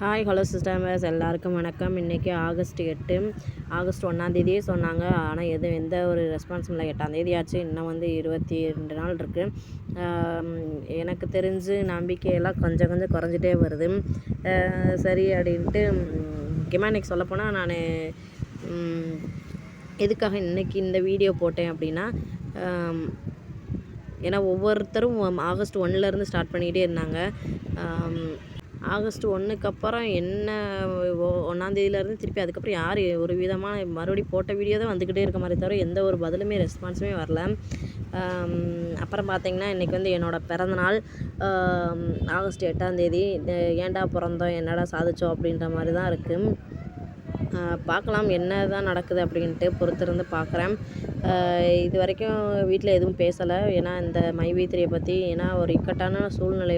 Hi hello sisters எல்லாருக்கும் வணக்கம். இன்றைக்கி ஆகஸ்ட் 8 ஆகஸ்ட் 1 சொன்னாங்க. ஆனால் எந்த ஒரு ரெஸ்பான்ஸும் இல்லை. 8 ஆச்சு. இன்னும் 22 நாள் இருக்குது. எனக்கு தெரிஞ்சு நம்பிக்கையெல்லாம் கொஞ்சம் கொஞ்சம் குறைஞ்சிட்டே வருது. சரி அப்படின்ட்டு முக்கியமாக இன்றைக்கி சொல்லப்போனால் நான் எதுக்காக இன்றைக்கி இந்த வீடியோ போட்டேன் அப்படின்னா, ஏன்னா ஒவ்வொருத்தரும் ஆகஸ்ட் 1 ஸ்டார்ட் பண்ணிக்கிட்டே இருந்தாங்க. ஆகஸ்ட் 1க்கு அப்புறம் என்ன 1 திருப்பி அதுக்கப்புறம் யார் ஒரு விதமான மறுபடியும் போட்ட வீடியோ தான் வந்துக்கிட்டே இருக்க மாதிரி தவிர எந்த ஒரு பதிலுமே ரெஸ்பான்ஸுமே வரல. அப்புறம் பார்த்திங்கன்னா இன்றைக்கி என்னோடய பிறந்தநாள் ஆகஸ்ட் 8 ஏன்டா பிறந்தோம் என்னடா சாதிச்சோம் அப்படின்ற மாதிரி தான் இருக்குது. பார்க்கலாம் என்ன தான் நடக்குது அப்படின்ட்டு பொறுத்திருந்து பார்க்குறேன். இது வரைக்கும் வீட்டில் எதுவும் பேசலை. ஏன்னா இந்த மைவி3 பற்றி ஏன்னா ஒரு இக்கட்டான சூழ்நிலை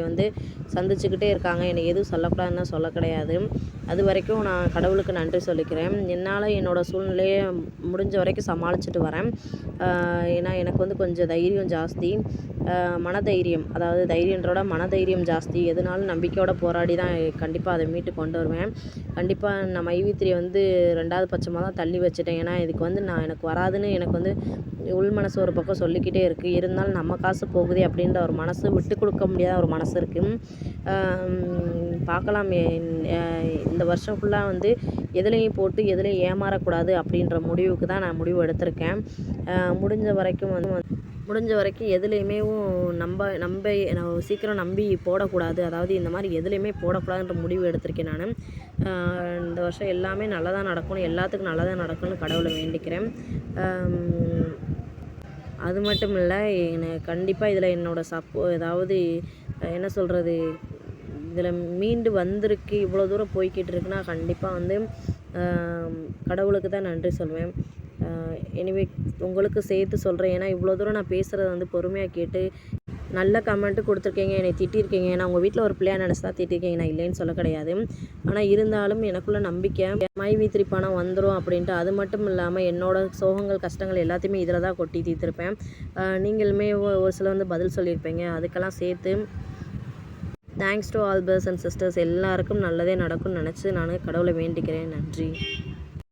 சந்திச்சுக்கிட்டே இருக்காங்க. என்னை எதுவும் சொல்லக்கூடாதுன்னு சொல்ல கிடையாது. அது வரைக்கும் நான் கடவுளுக்கு நன்றி சொல்லிக்கிறேன். என்னால் என்னோடய சூழ்நிலையை முடிஞ்ச வரைக்கும் சமாளிச்சுட்டு வரேன். ஏன்னா எனக்கு கொஞ்சம் தைரியம் ஜாஸ்தி, மனதைரியம், அதாவது தைரியன்றோட மனதைரியம் ஜாஸ்தி. எதுனாலும் நம்பிக்கையோடு போராடி தான் கண்டிப்பாக அதை மீட்டு கொண்டு வருவேன். கண்டிப்பாக நான் மைவி3 2வது பட்சமாக தான் தள்ளி வச்சுட்டேன். ஏன்னா இதுக்கு எனக்கு வராதுன்னு எனக்கு உள் மனசு ஒரு பக்கம் சொல்லிக்கிட்டே இருக்குது. இருந்தாலும் நம்ம காசு போகுது அப்படின்ற ஒரு மனசு, விட்டு கொடுக்க முடியாத ஒரு மனசு இருக்குது. பார்க்கலாம். இந்த வருஷம் ஃபுல்லாக எதுலேயும் போட்டு எதுலேயும் ஏமாறக்கூடாது அப்படின்ற முடிவுக்கு தான் நான் முடிவு எடுத்திருக்கேன். முடிஞ்ச வரைக்கும் எதுலேயுமே நான் சீக்கிரம் நம்பி போடக்கூடாது. அதாவது இந்த மாதிரி எதுலேயுமே போடக்கூடாதுன்ற முடிவு எடுத்திருக்கேன் நான். இந்த வருஷம் எல்லாமே நல்லதாக நடக்கணும், எல்லாத்துக்கும் நல்லதாக நடக்கணும்னு கடவுளை வேண்டிக்கிறேன். அது மட்டும் இல்லை, கண்டிப்பாக இதில் என்னோடய அதாவது என்ன சொல்கிறது, இதில் மீண்டு வந்திருக்கு, இவ்வளோ தூரம் போய்கிட்டு இருக்குன்னா கண்டிப்பாக கடவுளுக்கு தான் நன்றி சொல்வேன். எனிவே உங்களுக்கு சேர்த்து சொல்கிறேன். ஏன்னா இவ்வளோ தூரம் நான் பேசுகிறத பொறுமையாக கேட்டு நல்ல கமெண்ட்டு கொடுத்துருக்கீங்க, என்னை திட்டிருக்கீங்க. ஏன்னா உங்கள் வீட்டில் ஒரு பிள்ளையாக நினச்சி தான் திட்டிருக்கீங்க, நான் இல்லைன்னு சொல்ல கிடையாது. ஆனால் இருந்தாலும் எனக்குள்ள நம்பிக்கை மைவி3 பணம் வந்துடும் அப்படின்ட்டு. அது மட்டும் இல்லாமல் என்னோடய சோகங்கள் கஷ்டங்கள் எல்லாத்தையுமே இதில் தான் கொட்டி தீர்த்திருப்பேன். நீங்களுமே ஒரு சில பதில் சொல்லியிருப்பீங்க. அதுக்கெல்லாம் சேர்த்து thanks to all brothers and sisters. எல்லாருக்கும் நல்லதே நடக்கும்னு நினச்சி நான் கடவுளை வேண்டிக்கிறேன். நன்றி.